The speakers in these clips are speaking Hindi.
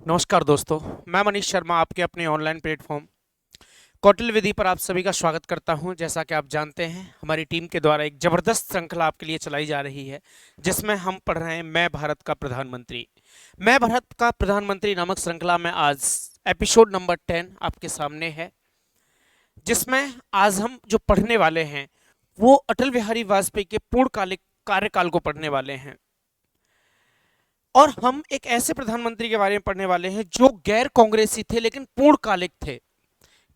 नमस्कार दोस्तों, मैं मनीष शर्मा आपके अपने ऑनलाइन प्लेटफॉर्म कौटिल्य विधि पर आप सभी का स्वागत करता हूं। जैसा कि आप जानते हैं, हमारी टीम के द्वारा एक जबरदस्त श्रृंखला आपके लिए चलाई जा रही है, जिसमें हम पढ़ रहे हैं मैं भारत का प्रधानमंत्री। मैं भारत का प्रधानमंत्री नामक श्रृंखला में आज एपिसोड नंबर 10 आपके सामने है, जिसमें आज हम जो पढ़ने वाले हैं वो अटल बिहारी वाजपेयी के पूर्णकालिक कार्यकाल को पढ़ने वाले हैं। और हम एक ऐसे प्रधानमंत्री के बारे में पढ़ने वाले हैं जो गैर कांग्रेसी थे लेकिन पूर्णकालिक थे।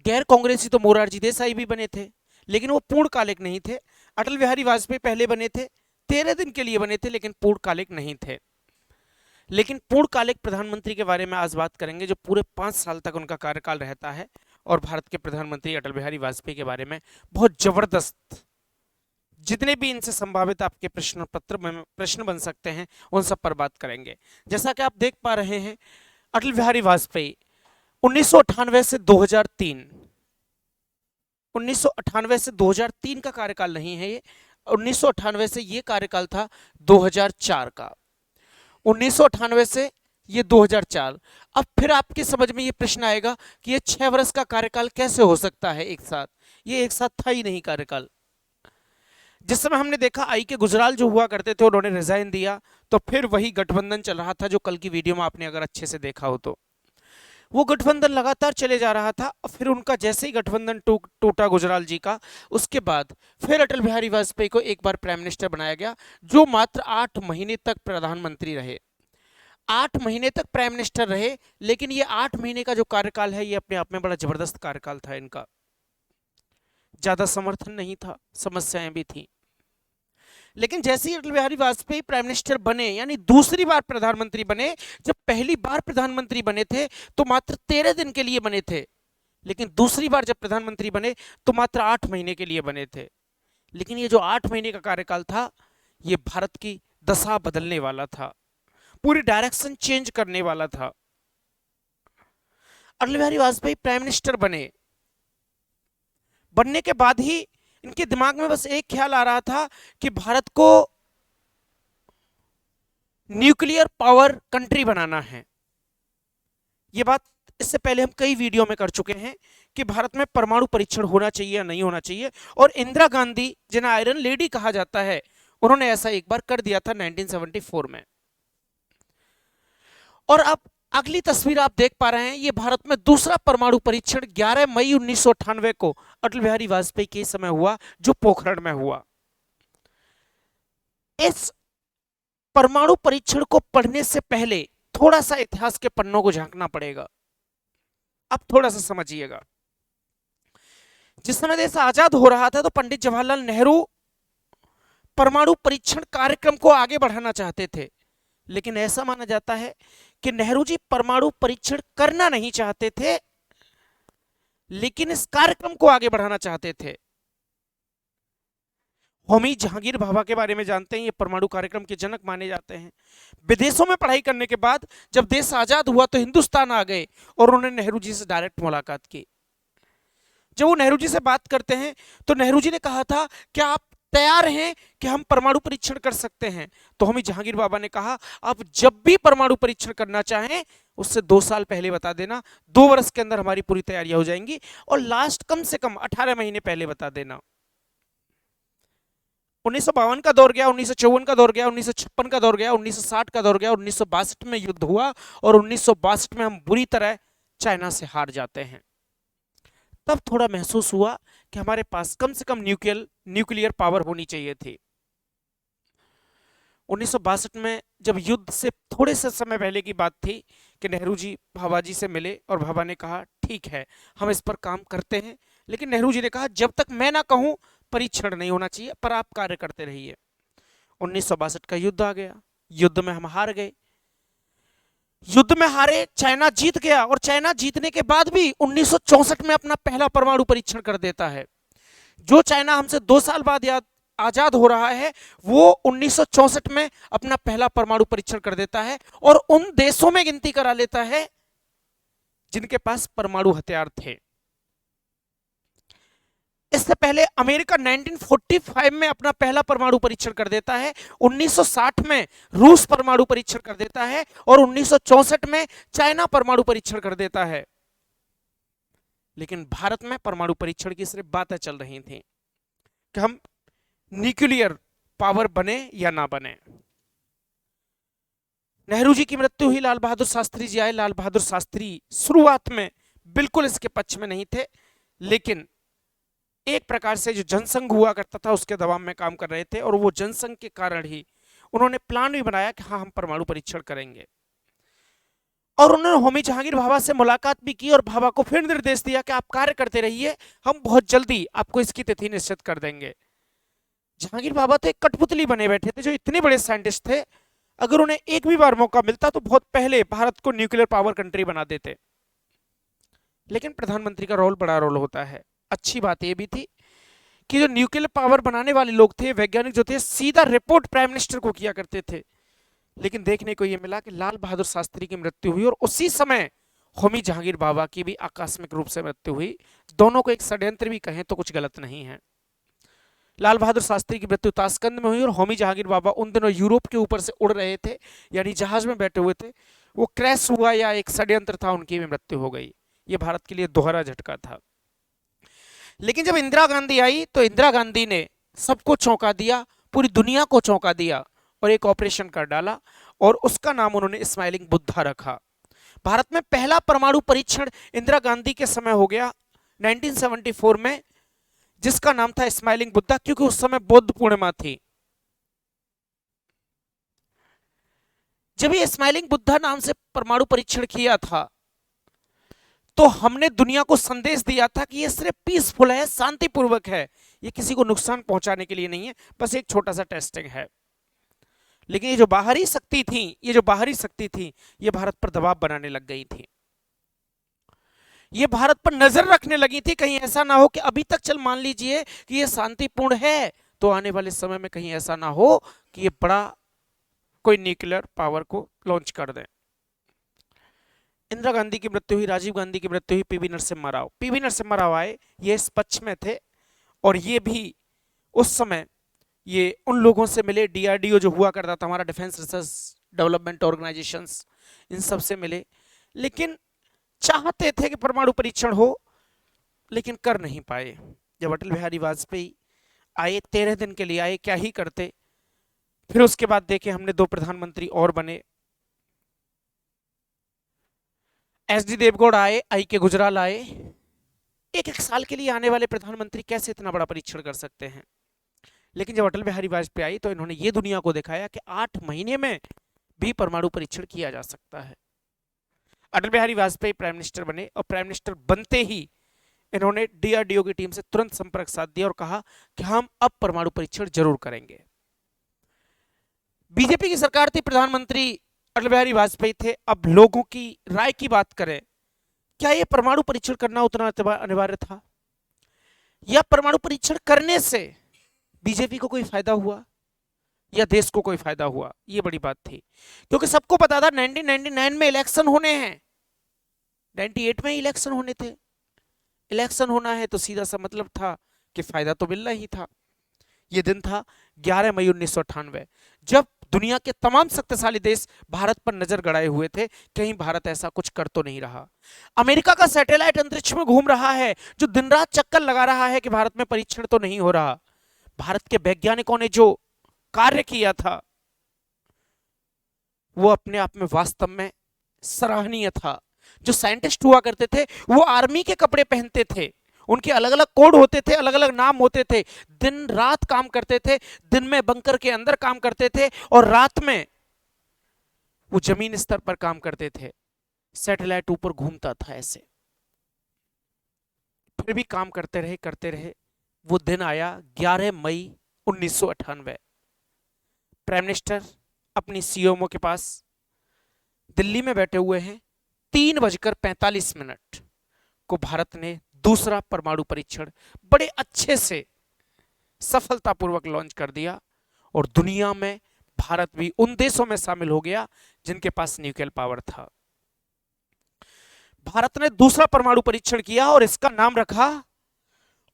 गैर कांग्रेसी तो मोरारजी देसाई भी बने थे, लेकिन वो पूर्णकालिक नहीं थे। अटल बिहारी वाजपेयी पहले बने थे, 13 दिन के लिए बने थे, लेकिन पूर्णकालिक नहीं थे। लेकिन पूर्णकालिक प्रधानमंत्री के बारे में आज बात करेंगे, जो पूरे 5 साल तक उनका कार्यकाल रहता है। और भारत के प्रधानमंत्री अटल बिहारी वाजपेयी के बारे में बहुत जबरदस्त, जितने भी इनसे संभावित आपके प्रश्न पत्र में प्रश्न बन सकते हैं, उन सब पर बात करेंगे। जैसा कि आप देख पा रहे हैं, अटल बिहारी वाजपेयी 1998 से 2003, 1998 से 2003 का कार्यकाल नहीं है ये। 1998 से ये कार्यकाल था 2004 का। 1998 से ये 2004। अब फिर आपकी समझ में ये प्रश्न आएगा कि ये 6 वर्ष का कार्यकाल कैसे हो सकता है एक साथ। ये एक साथ था ही नहीं कार्यकाल। जिस समय हमने देखा आई के गुजराल जो हुआ करते थे, उन्होंने रिजाइन दिया, तो फिर वही गठबंधन चल रहा था, जो कल की वीडियो में आपने अगर अच्छे से देखा हो तो वो गठबंधन लगातार चले जा रहा था। फिर उनका जैसे ही गठबंधन टूटा गुजराल जी का, उसके बाद फिर अटल बिहारी वाजपेयी को एक बार प्राइम मिनिस्टर बनाया गया, जो मात्र 8 महीने तक प्रधानमंत्री रहे। 8 महीने तक प्राइम मिनिस्टर रहे, लेकिन ये 8 महीने का जो कार्यकाल है, ये अपने आप में बड़ा जबरदस्त कार्यकाल था इनका। ज्यादा समर्थन नहीं था, समस्याएं भी थी। लेकिन जैसे ही अटल बिहारी वाजपेयी प्राइम मिनिस्टर बने, यानी दूसरी बार प्रधानमंत्री बने, जब पहली बार प्रधानमंत्री बने थे तो मात्र 13 दिन के लिए बने थे, लेकिन दूसरी बार जब प्रधानमंत्री बने तो मात्र 8 महीने के लिए बने थे। लेकिन ये जो 8 महीने का कार्यकाल था, ये भारत की दशा बदलने वाला था, पूरी डायरेक्शन चेंज करने वाला था। अटल बिहारी वाजपेयी प्राइम मिनिस्टर बनने के बाद ही इनके दिमाग में बस एक ख्याल आ रहा था कि भारत को न्यूक्लियर पावर कंट्री बनाना है। ये बात इससे पहले हम कई वीडियो में कर चुके हैं कि भारत में परमाणु परीक्षण होना चाहिए या नहीं होना चाहिए। और इंदिरा गांधी, जिन्हें आयरन लेडी कहा जाता है, उन्होंने ऐसा एक बार कर दिया था 1974 में। और अब अगली तस्वीर आप देख पा रहे हैं, ये भारत में दूसरा परमाणु परीक्षण 11 मई 1998 को अटल बिहारी वाजपेयी के समय हुआ, जो पोखरण में हुआ। इस परमाणु परीक्षण को पढ़ने से पहले थोड़ा सा इतिहास के पन्नों को झांकना पड़ेगा। अब थोड़ा सा समझिएगा। जिस समय देश आजाद हो रहा था, तो पंडित जवाहरलाल नेहरू परमाणु परीक्षण कार्यक्रम को आगे बढ़ाना चाहते थे, लेकिन ऐसा माना जाता है कि नेहरू जी परमाणु परीक्षण करना नहीं चाहते थे, लेकिन इस कार्यक्रम को आगे बढ़ाना चाहते थे। होमी जहांगीर भाभा के बारे में जानते हैं, ये परमाणु कार्यक्रम के जनक माने जाते हैं। विदेशों में पढ़ाई करने के बाद जब देश आजाद हुआ तो हिंदुस्तान आ गए और उन्होंने नेहरू जी से डायरेक्ट मुलाकात की। जब वो नेहरू जी से बात करते हैं तो नेहरू जी ने कहा था, क्या आप तैयार हैं कि हम परमाणु परीक्षण कर सकते हैं? तो होमी जहांगीर बाबा ने कहा, आप जब भी परमाणु परीक्षण करना चाहें उससे 2 साल पहले बता देना, 2 वर्ष के अंदर हमारी पूरी तैयारियां हो जाएंगी, और लास्ट कम से कम 18 महीने पहले बता देना। 1952 का दौर गया, 1954 का दौर गया, 1956 का दौर गया, 1960 का दौर गया, 1962 में युद्ध हुआ, और 1962 में हम बुरी तरह चाइना से हार जाते हैं। तब थोड़ा महसूस हुआ कि हमारे पास कम से कम न्यूक्लियर पावर होनी चाहिए थी। 1962 में जब युद्ध से थोड़े से समय पहले की बात थी कि नेहरू जी भाभा जी से मिले, और भाभा ने कहा ठीक है हम इस पर काम करते हैं, लेकिन नेहरू जी ने कहा जब तक मैं ना कहूं परीक्षण नहीं होना चाहिए, पर आप कार्य करते रहिए। 1962 का युद्ध आ गया, युद्ध में हम हार गए। युद्ध में हारे, चाइना जीत गया, और चाइना जीतने के बाद भी 1964 में अपना पहला परमाणु परीक्षण कर देता है। जो चाइना हमसे 2 साल बाद आजाद हो रहा है, वो 1964 में अपना पहला परमाणु परीक्षण कर देता है, और उन देशों में गिनती करा लेता है जिनके पास परमाणु हथियार थे। इससे पहले अमेरिका 1945 में अपना पहला परमाणु परीक्षण कर देता है, 1960 में रूस परमाणु परीक्षण कर देता है और 1964 में चाइना परमाणु परीक्षण कर देता है। लेकिन भारत में परमाणु परीक्षण की सिर्फ बातें चल रही थी कि हम न्यूक्लियर पावर बने या ना बने। नेहरू जी की मृत्यु हुई, लाल बहादुर शास्त्री जी आए। लाल बहादुर शास्त्री शुरुआत में बिल्कुल इसके पक्ष में नहीं थे, लेकिन एक प्रकार से जो जनसंघ हुआ करता था उसके दबाव में काम कर रहे थे और वो जनसंघ के कारण ही उन्होंने प्लान भी बनाया कि हाँ हम परमाणु परीक्षण करेंगे। और उन्होंने होमी जहांगीर भाभा से मुलाकात भी की और भाभा को फिर निर्देश दिया कि आप कार्य करते रहिए, हम बहुत जल्दी आपको इसकी तिथि निश्चित कर देंगे। जहांगीर भाभा तो एक कठपुतली बने बैठे थे, जो इतने बड़े साइंटिस्ट थे, अगर उन्हें एक भी बार मौका मिलता तो बहुत पहले भारत को न्यूक्लियर पावर कंट्री बना देते। लेकिन प्रधानमंत्री का रोल बड़ा रोल होता है। अच्छी बात यह भी थी कि जो न्यूक्लियर पावर बनाने वाले लोग थे, वैज्ञानिक जो थे, सीधा रिपोर्ट प्राइम मिनिस्टर को किया करते थे। लेकिन देखने को यह मिला कि लाल बहादुर शास्त्री की मृत्यु हुई और उसी समय होमी जहांगीर भाभा की भी आकस्मिक रूप से मृत्यु हुई। दोनों को एक षड्यंत्र भी कहें तो कुछ गलत नहीं है। लाल बहादुर शास्त्री की मृत्यु ताशकंद में हुई और होमी जहांगीर भाभा उन दिनों यूरोप के ऊपर से उड़ रहे थे, यानी जहाज में बैठे हुए थे, वो क्रैश हुआ या एक षड्यंत्र था, उनकी भी मृत्यु हो गई। ये भारत के लिए दोहरा झटका था। लेकिन जब इंदिरा गांधी आई तो इंदिरा गांधी ने सबको चौंका दिया, पूरी दुनिया को चौंका दिया और एक ऑपरेशन कर डाला और उसका नाम उन्होंने स्माइलिंग बुद्धा रखा। भारत में पहला परमाणु परीक्षण इंदिरा गांधी के समय हो गया 1974 में, जिसका नाम था स्माइलिंग बुद्धा, क्योंकि उस समय बुद्ध पूर्णिमा थी। जब ये स्माइलिंग बुद्धा नाम से परमाणु परीक्षण किया था तो हमने दुनिया को संदेश दिया था कि ये सिर्फ पीसफुल है, शांतिपूर्वक है, ये किसी को नुकसान पहुंचाने के लिए नहीं है, बस एक छोटा सा टेस्टिंग है। लेकिन ये जो बाहरी शक्ति थी, ये भारत पर दबाव बनाने लग गई थी, ये भारत पर नजर रखने लगी थी, कहीं ऐसा ना हो कि अभी तक चल मान लीजिए कि ये शांतिपूर्ण है, तो आने वाले समय में कहीं ऐसा ना हो कि ये बड़ा कोई न्यूक्लियर पावर को लॉन्च कर दे। इंदिरा गांधी की मृत्यु हुई, राजीव गांधी की मृत्यु हुई, पीवी नरसिम्हा राव आए, ये इस पक्ष में थे और ये भी उस समय ये उन लोगों से मिले, डीआरडीओ जो हुआ करता था हमारा, डिफेंस रिसर्च डेवलपमेंट ऑर्गेनाइजेशंस, इन सब से मिले। लेकिन चाहते थे कि परमाणु परीक्षण हो, लेकिन कर नहीं पाए। जब अटल बिहारी वाजपेयी आए, 13 दिन के लिए आए, क्या ही करते। फिर उसके बाद देखे हमने 2 प्रधानमंत्री और बने, एसडी देवगौड़ा आए, आई के गुजराल आए। एक साल के लिए आने वाले प्रधानमंत्री कैसे इतना बड़ा परीक्षण कर सकते हैं। लेकिन जब अटल बिहारी वाजपेयी आई तो इन्होंने ये दुनिया को दिखाया कि 8 महीने में भी परमाणु परीक्षण किया जा सकता है। अटल बिहारी वाजपेयी प्राइम मिनिस्टर बने और प्राइम मिनिस्टर बनते ही इन्होंने डीआरडीओ की टीम से तुरंत संपर्क साध दिया और कहा कि हम अब परमाणु परीक्षण जरूर करेंगे। बीजेपी की सरकार थी, प्रधानमंत्री अटल बिहारी वाजपेयी थे। अब लोगों की राय की बात करें, क्या यह परमाणु परीक्षण करना उतना अनिवार्य था, या परमाणु परीक्षण करने से बीजेपी को कोई फायदा हुआ या देश को कोई फायदा हुआ? ये बड़ी बात थी, क्योंकि सबको पता था 1999 में इलेक्शन होने हैं, 98 में इलेक्शन होने थे। इलेक्शन होना है तो सीधा सा मतलब था कि फायदा तो मिलना ही था। यह दिन था 11 मई 1998, जब दुनिया के तमाम शक्तिशाली देश भारत पर नजर गड़ाए हुए थे, कहीं भारत ऐसा कुछ कर तो नहीं रहा। अमेरिका का सैटेलाइट अंतरिक्ष में घूम रहा है, जो दिन रात चक्कर लगा रहा है कि भारत में परीक्षण तो नहीं हो रहा। भारत के वैज्ञानिकों ने जो कार्य किया था वो अपने आप में वास्तव में सराहनीय था। जो साइंटिस्ट हुआ करते थे वो आर्मी के कपड़े पहनते थे, उनके अलग अलग कोड होते थे, अलग अलग नाम होते थे, दिन रात काम करते थे, दिन में बंकर के अंदर काम करते थे और रात में वो जमीन स्तर पर काम करते थे। सैटेलाइट ऊपर घूमता था ऐसे, फिर भी काम करते रहे। वो दिन आया 11 मई 1998। प्राइम मिनिस्टर अपनी सीएमओ के पास दिल्ली में बैठे हुए हैं। 3:45 को भारत ने दूसरा परमाणु परीक्षण बड़े अच्छे से सफलतापूर्वक लॉन्च कर दिया और दुनिया में भारत भी उन देशों में शामिल हो गया जिनके पास न्यूक्लियर पावर था। भारत ने दूसरा परमाणु परीक्षण किया और इसका नाम रखा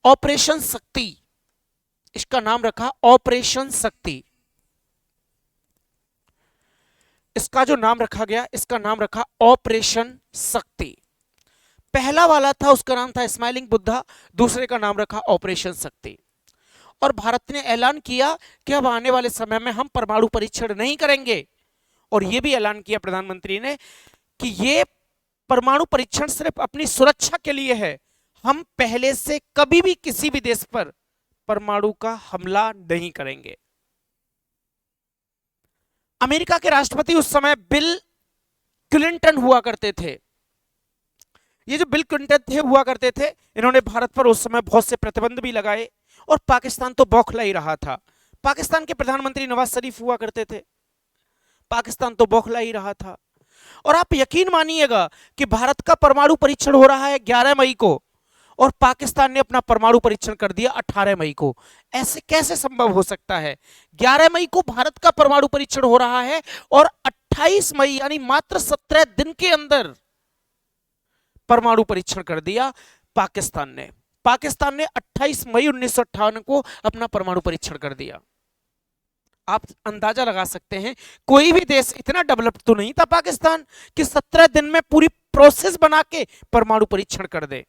ऑपरेशन शक्ति, इसका नाम रखा ऑपरेशन शक्ति। इसका जो नाम रखा गया, इसका नाम रखा ऑपरेशन शक्ति। पहला वाला था उसका नाम था स्माइलिंग बुद्धा, दूसरे का नाम रखा ऑपरेशन शक्ति। और भारत ने ऐलान किया कि अब आने वाले समय में हम परमाणु परीक्षण नहीं करेंगे। और यह भी ऐलान किया प्रधानमंत्री ने कि यह परमाणु परीक्षण सिर्फ अपनी सुरक्षा के लिए है, हम पहले से कभी भी किसी भी देश पर परमाणु का हमला नहीं करेंगे। अमेरिका के राष्ट्रपति उस समय बिल क्लिंटन हुआ करते थे। ये जो बिल क्लिंटन थे हुआ करते थे, इन्होंने भारत पर उस समय बहुत से प्रतिबंध भी लगाए और पाकिस्तान तो बौखला ही रहा था। पाकिस्तान के प्रधानमंत्री नवाज शरीफ हुआ करते थे, पाकिस्तान तो बौखला ही रहा था। और आप यकीन मानिएगा कि भारत का परमाणु परीक्षण हो रहा है 11 मई को और पाकिस्तान ने अपना परमाणु परीक्षण कर दिया 18 मई को। ऐसे कैसे संभव हो सकता है? 11 मई को भारत का परमाणु परीक्षण हो रहा है और 28 मई यानी मात्र 17 दिन के अंदर परमाणु परीक्षण कर दिया पाकिस्तान ने। पाकिस्तान ने 28 मई 1958 को अपना परमाणु परीक्षण कर दिया। आप अंदाजा लगा सकते हैं कोई भी देश इतना डेवलप तो नहीं था पाकिस्तान कि 17 दिन में पूरी प्रोसेस बना के परमाणु परीक्षण कर दे।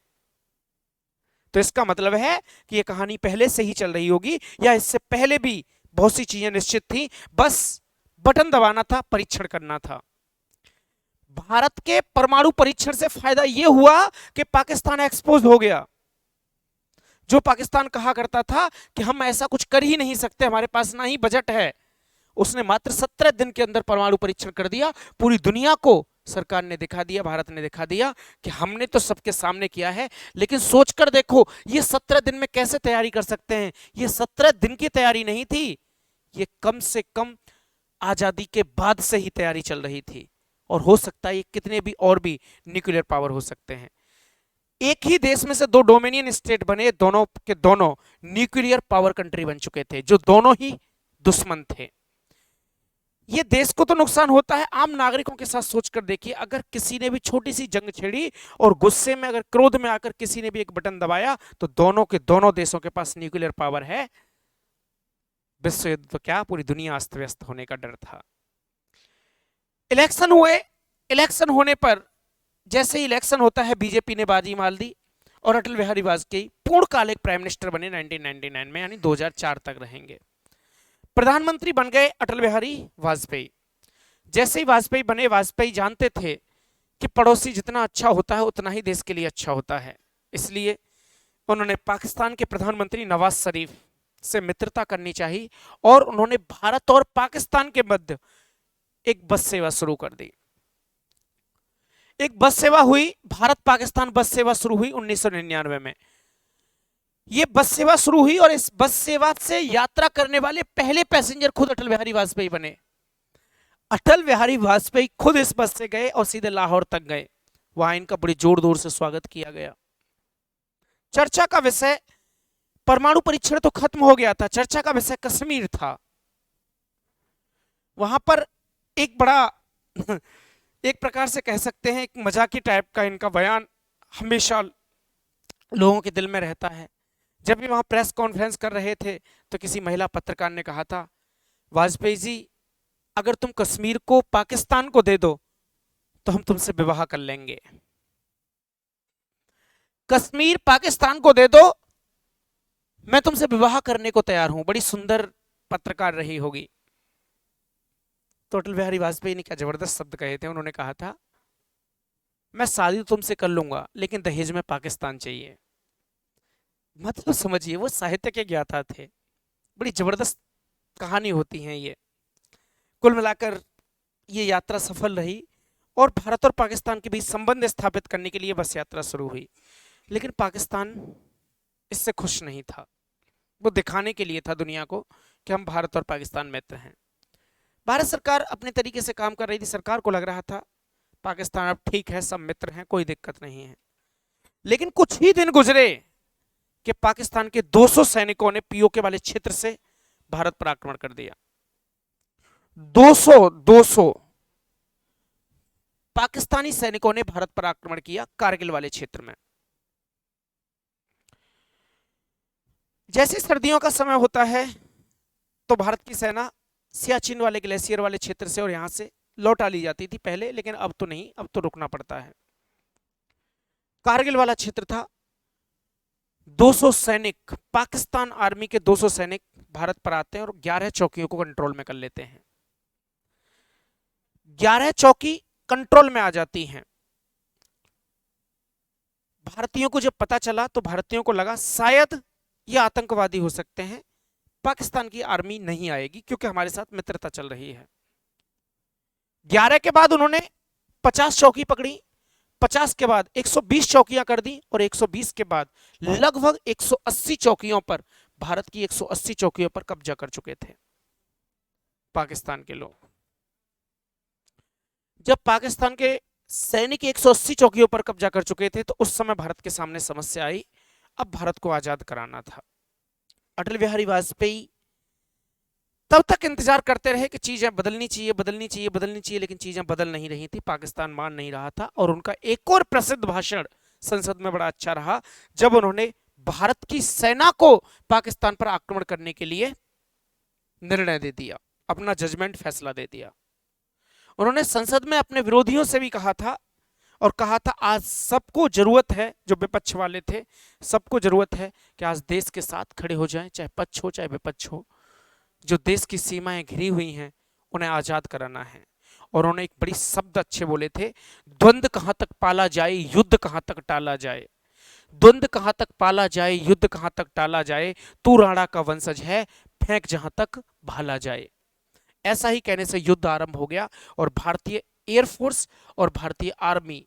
तो इसका मतलब है कि यह कहानी पहले से ही चल रही होगी या इससे पहले भी बहुत सी चीजें निश्चित थी, बस बटन दबाना था, परीक्षण करना था। भारत के परमाणु परीक्षण से फायदा यह हुआ कि पाकिस्तान एक्सपोज हो गया। जो पाकिस्तान कहा करता था कि हम ऐसा कुछ कर ही नहीं सकते, हमारे पास ना ही बजट है, उसने मात्र 17 दिन के अंदर परमाणु परीक्षण कर दिया। पूरी दुनिया को सरकार ने दिखा दिया, भारत ने दिखा दिया कि हमने तो सबके सामने किया है। लेकिन सोचकर देखो ये 17 दिन में कैसे तैयारी कर सकते हैं? ये 17 दिन की तैयारी नहीं थी, ये कम से कम आजादी के बाद से ही तैयारी चल रही थी। और हो सकता है ये कितने भी और भी न्यूक्लियर पावर हो सकते हैं। एक ही देश में से दो डोमिनियन स्टेट बने, दोनों के दोनों न्यूक्लियर पावर कंट्री बन चुके थे, जो दोनों ही दुश्मन थे। ये देश को तो नुकसान होता है, आम नागरिकों के साथ सोचकर देखिए, अगर किसी ने भी छोटी सी जंग छेड़ी और गुस्से में अगर क्रोध में आकर किसी ने भी एक बटन दबाया तो दोनों के दोनों देशों के पास न्यूक्लियर पावर है। विश्व युद्ध तो क्या, पूरी दुनिया अस्त व्यस्त होने का डर था। इलेक्शन हुए, इलेक्शन होने पर जैसे ही इलेक्शन होता है बीजेपी ने बाजी मार दी और अटल बिहारी वाजपेयी पूर्णकालिक प्राइम मिनिस्टर बने 1999 में, यानी 2004 तक रहेंगे। प्रधानमंत्री बन गए अटल बिहारी वाजपेयी। जैसे ही वाजपेयी बने, वाजपेयी जानते थे कि पड़ोसी जितना अच्छा होता है उतना ही देश के लिए अच्छा होता है, इसलिए उन्होंने पाकिस्तान के प्रधानमंत्री नवाज शरीफ से मित्रता करनी चाहिए और उन्होंने भारत और पाकिस्तान के मध्य एक बस सेवा शुरू कर दी। एक बस सेवा हुई, भारत पाकिस्तान बस सेवा शुरू हुई 1999 में। यह बस सेवा शुरू हुई और इस बस सेवा से यात्रा करने वाले पहले पैसेंजर खुद अटल बिहारी वाजपेयी बने। अटल बिहारी वाजपेयी खुद इस बस से गए और सीधे लाहौर तक गए, वहां इनका बड़ी जोर जोर से स्वागत किया गया। चर्चा का विषय परमाणु परीक्षण तो खत्म हो गया था, चर्चा का विषय कश्मीर था। वहां पर एक बड़ा एक प्रकार से कह सकते हैं एक मजाकी टाइप का इनका बयान हमेशा लोगों के दिल में रहता है। जब भी वहां प्रेस कॉन्फ्रेंस कर रहे थे तो किसी महिला पत्रकार ने कहा था, वाजपेयी जी अगर तुम कश्मीर को पाकिस्तान को दे दो तो हम तुमसे विवाह कर लेंगे। कश्मीर पाकिस्तान को दे दो, मैं तुमसे विवाह करने को तैयार हूं। बड़ी सुंदर पत्रकार रही होगी। तो अटल बिहारी वाजपेयी ने क्या जबरदस्त शब्द कहे थे, उन्होंने कहा था मैं शादी तो तुमसे कर लूंगा लेकिन दहेज में पाकिस्तान चाहिए। मतलब समझिए वो साहित्य के ज्ञाता थे। बड़ी जबरदस्त कहानी होती है ये। कुल मिलाकर ये यात्रा सफल रही और भारत और पाकिस्तान के बीच संबंध स्थापित करने के लिए बस यात्रा शुरू हुई। लेकिन पाकिस्तान इससे खुश नहीं था, वो दिखाने के लिए था दुनिया को कि हम भारत और पाकिस्तान मित्र हैं। भारत सरकार अपने तरीके से काम कर रही थी, सरकार को लग रहा था पाकिस्तान अब ठीक है, सब मित्र हैं, कोई दिक्कत नहीं है। लेकिन कुछ ही दिन गुजरे कि पाकिस्तान के 200 सैनिकों ने पीओके वाले क्षेत्र से भारत पर आक्रमण कर दिया। 200 पाकिस्तानी सैनिकों ने भारत पर आक्रमण किया कारगिल वाले क्षेत्र में। जैसे सर्दियों का समय होता है तो भारत की सेना सियाचिन वाले ग्लेशियर वाले क्षेत्र से और यहां से लौटा ली जाती थी पहले, लेकिन अब तो नहीं, अब तो रुकना पड़ता है। कारगिल वाला क्षेत्र था, 200 सैनिक, पाकिस्तान आर्मी के 200 सैनिक भारत पर आते हैं और 11 चौकियों को कंट्रोल में कर लेते हैं। 11 चौकी कंट्रोल में आ जाती हैं। भारतीयों को जब पता चला तो भारतीयों को लगा शायद ये आतंकवादी हो सकते हैं, पाकिस्तान की आर्मी नहीं आएगी क्योंकि हमारे साथ मित्रता चल रही है। 11 के बाद उन्होंने 50 चौकी पकड़ी, 50 के बाद 120 चौकियां कर दी और 120 के बाद लगभग 180 चौकियों पर, भारत की 180 चौकियों पर कब्जा कर चुके थे पाकिस्तान के लोग। जब पाकिस्तान के सैनिक 180 चौकियों पर कब्जा कर चुके थे तो उस समय भारत के सामने समस्या आई, अब भारत को आजाद कराना था। अटल बिहारी वाजपेयी तब तक इंतजार करते रहे कि चीजें बदलनी चाहिए, बदलनी चाहिए, बदलनी चाहिए, लेकिन चीजें बदल नहीं रही थी, पाकिस्तान मान नहीं रहा था। और उनका एक और प्रसिद्ध भाषण संसद में बड़ा अच्छा रहा जब उन्होंने भारत की सेना को पाकिस्तान पर आक्रमण करने के लिए निर्णय दे दिया, अपना जजमेंट फैसला दे दिया। उन्होंने संसद में अपने विरोधियों से भी कहा था और कहा था आज सबको जरूरत है, जो विपक्ष वाले थे सबको जरूरत है कि आज देश के साथ खड़े हो जाएं, चाहे पक्ष हो चाहे विपक्ष हो। जो देश की सीमाएं घिरी हुई हैं उन्हें आजाद कराना है। और उन्होंने एक बड़ी शब्द अच्छे बोले थे, द्वंद्व कहां तक पाला जाए, युद्ध कहां तक टाला जाए। द्वंद्व कहां तक पाला जाए, युद्ध कहां तक टाला जाए, तू राणा का वंशज है, फेंक जहां तक भाला जाए। ऐसा ही कहने से युद्ध आरंभ हो गया और भारतीय एयरफोर्स और भारतीय आर्मी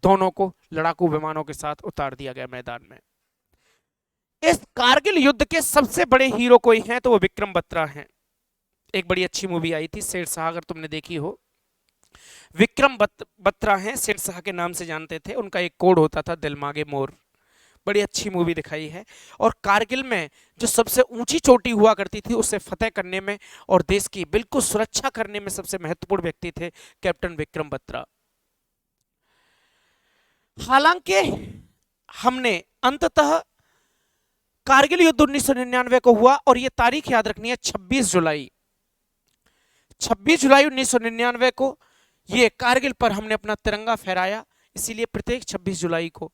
दोनों को लड़ाकू विमानों के साथ उतार दिया गया मैदान में। इस कारगिल युद्ध के सबसे बड़े हीरो कोई हैं तो वो विक्रम बत्रा हैं। एक बड़ी अच्छी मूवी आई थी शेरशाह, अगर तुमने देखी हो। विक्रम बत्रा हैं, शेरशाह के नाम से जानते थे, उनका एक कोड होता था दिल मांगे मोर। बड़ी अच्छी मूवी दिखाई है। और कारगिल में जो सबसे ऊंची चोटी हुआ करती थी उसे फतेह करने में और देश की बिल्कुल सुरक्षा करने में सबसे महत्वपूर्ण व्यक्ति थे कैप्टन विक्रम बत्रा। हालांकि हमने अंततः कारगिल युद्ध 1999 को हुआ और यह तारीख याद रखनी है, 26 जुलाई 1999 को ये कारगिल पर हमने अपना तिरंगा फहराया। इसीलिए प्रत्येक 26 जुलाई को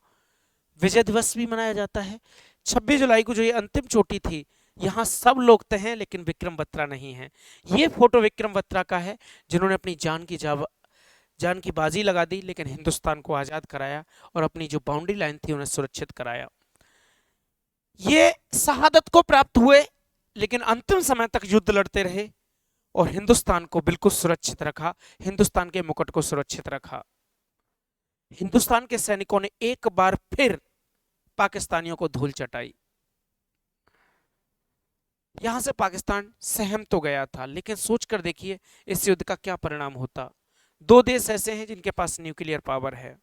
विजय दिवस भी मनाया जाता है। 26 जुलाई को जो ये अंतिम चोटी थी, यहां सब लोग तो हैं लेकिन विक्रम बत्रा नहीं है। ये फोटो विक्रम बत्रा का है जिन्होंने अपनी जान की बाजी लगा दी लेकिन हिंदुस्तान को आजाद कराया और अपनी जो बाउंड्री लाइन थी उन्हें सुरक्षित कराया। ये शहादत को प्राप्त हुए लेकिन अंतिम समय तक युद्ध लड़ते रहे और हिंदुस्तान को बिल्कुल सुरक्षित रखा, हिंदुस्तान के मुकुट को सुरक्षित रखा। हिंदुस्तान के सैनिकों ने एक बार फिर पाकिस्तानियों को धूल चटाई। यहां से पाकिस्तान सहम तो गया था, लेकिन सोचकर देखिए इस युद्ध का क्या परिणाम होता। दो देश ऐसे हैं जिनके पास न्यूक्लियर पावर है।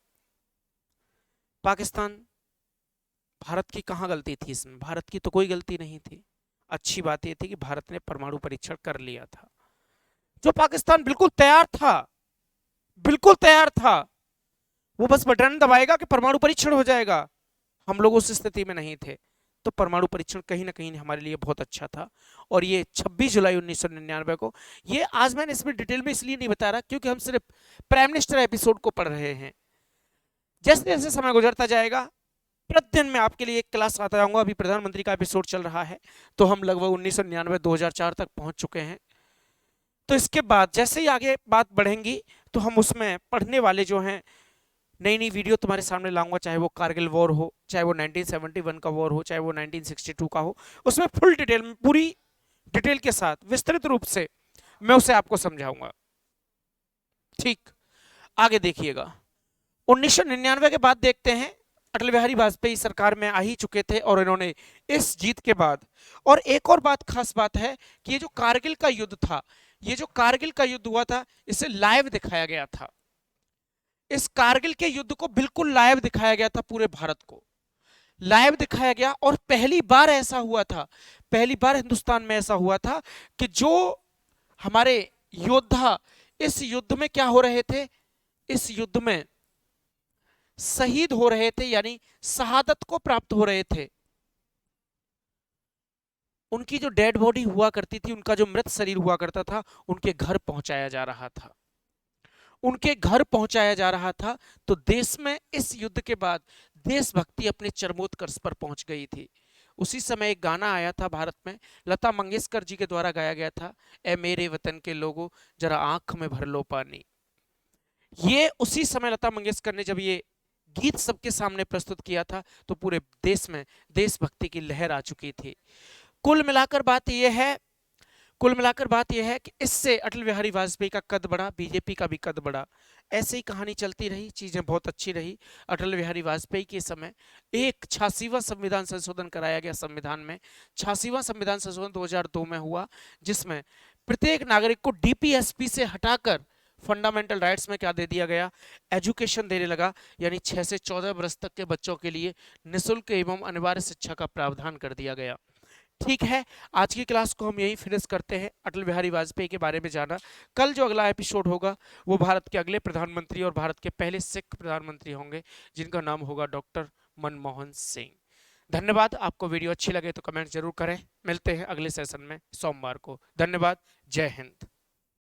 पाकिस्तान, भारत की कहां गलती थी इसमें? भारत की तो कोई गलती नहीं थी। अच्छी बात यह थी कि भारत ने परमाणु परीक्षण कर लिया था, जो पाकिस्तान बिल्कुल तैयार था, बिल्कुल तैयार था। वो बस बटन दबाएगा कि परमाणु परीक्षण हो जाएगा। हम लोग उस स्थिति में नहीं थे, तो परमाणु परीक्षण कहीं ना कहीं हमारे लिए बहुत अच्छा था। और ये 26 जुलाई 1999 को, ये आज मैंने इसमें डिटेल में इसलिए नहीं बता रहा क्योंकि हम सिर्फ प्राइम मिनिस्टर एपिसोड को पढ़ रहे हैं। जैसे जैसे समय गुजरता जाएगा प्रतिदिन मैं आपके लिए एक क्लास आता जाऊंगा। अभी प्रधानमंत्री का एपिसोड चल रहा है तो हम लगभग 1999-2004 तक पहुंच चुके हैं। तो इसके बाद जैसे ही आगे बात बढ़ेंगी तो हम उसमें पढ़ने वाले जो हैं नई नई वीडियो तुम्हारे सामने लाऊंगा, चाहे वो कारगिल वॉर हो, चाहे वो 1971 का वॉर हो, चाहे वो 1962 का हो। उसमें फुल डिटेल में, पूरी डिटेल के साथ विस्तृत रूप से मैं उसे आपको समझाऊंगा। ठीक, आगे देखिएगा। 1999 के बाद देखते हैं, अटल बिहारी वाजपेयी सरकार में आ ही चुके थे और इन्होंने इस जीत के बाद, और एक और बात खास बात है कि ये जो कारगिल का युद्ध था, ये जो कारगिल का युद्ध हुआ था इसे लाइव दिखाया गया था। इस कारगिल के युद्ध को बिल्कुल लाइव दिखाया गया था, पूरे भारत को लाइव दिखाया गया। और पहली बार ऐसा हुआ था, पहली बार हिंदुस्तान में ऐसा हुआ था कि जो हमारे योद्धा इस युद्ध में क्या हो रहे थे, इस युद्ध में शहीद हो रहे थे, यानी शहादत को प्राप्त हो रहे थे। उनकी जो डेड बॉडी हुआ करती थी, उनका जो मृत शरीर हुआ करता था, उनके घर पहुंचाया जा रहा था, उनके घर पहुंचाया जा रहा था। तो देश में इस युद्ध के बाद देशभक्ति अपने चरमोत्कर्ष पर पहुंच गई थी। उसी समय एक गाना आया था भारत में, लता मंगेशकर जी के द्वारा गाया गया था, ए मेरे वतन के लोगों जरा आंख में भर लो पानी। ये उसी समय लता मंगेशकर ने जब ये गीत सबके सामने प्रस्तुत किया था, तो पूरे देश में देशभक्ति की लहर आ चुकी थी। कुल मिलाकर बात यह है, कुल मिलाकर बात यह है कि इससे अटल बिहारी वाजपेयी का कद बढ़ा, बीजेपी का भी कद बढ़ा। ऐसे ही कहानी चलती रही, चीजें बहुत अच्छी रही। अटल बिहारी वाजपेयी के समय एक 86वां संविधान संशोधन कराया गया संविधान में। 86वां संविधान संशोधन 2002 में हुआ, जिसमें प्रत्येक नागरिक को डीपीएसपी से हटाकर फंडामेंटल राइट्स में क्या दे दिया गया, एजुकेशन देने लगा, यानी 6 से 14 वर्ष तक के बच्चों के लिए निःशुल्क एवं अनिवार्य शिक्षा का प्रावधान कर दिया गया। ठीक है, आज की क्लास को हम यही फिनिश करते हैं, अटल बिहारी वाजपेयी के बारे में जाना। कल जो अगला एपिसोड होगा वो भारत के अगले प्रधानमंत्री और भारत के पहले सिख प्रधानमंत्री होंगे, जिनका नाम होगा डॉक्टर मनमोहन सिंह। धन्यवाद। आपको वीडियो अच्छी लगे तो कमेंट जरूर करें। मिलते हैं अगले सेशन में सोमवार को। धन्यवाद। जय हिंद।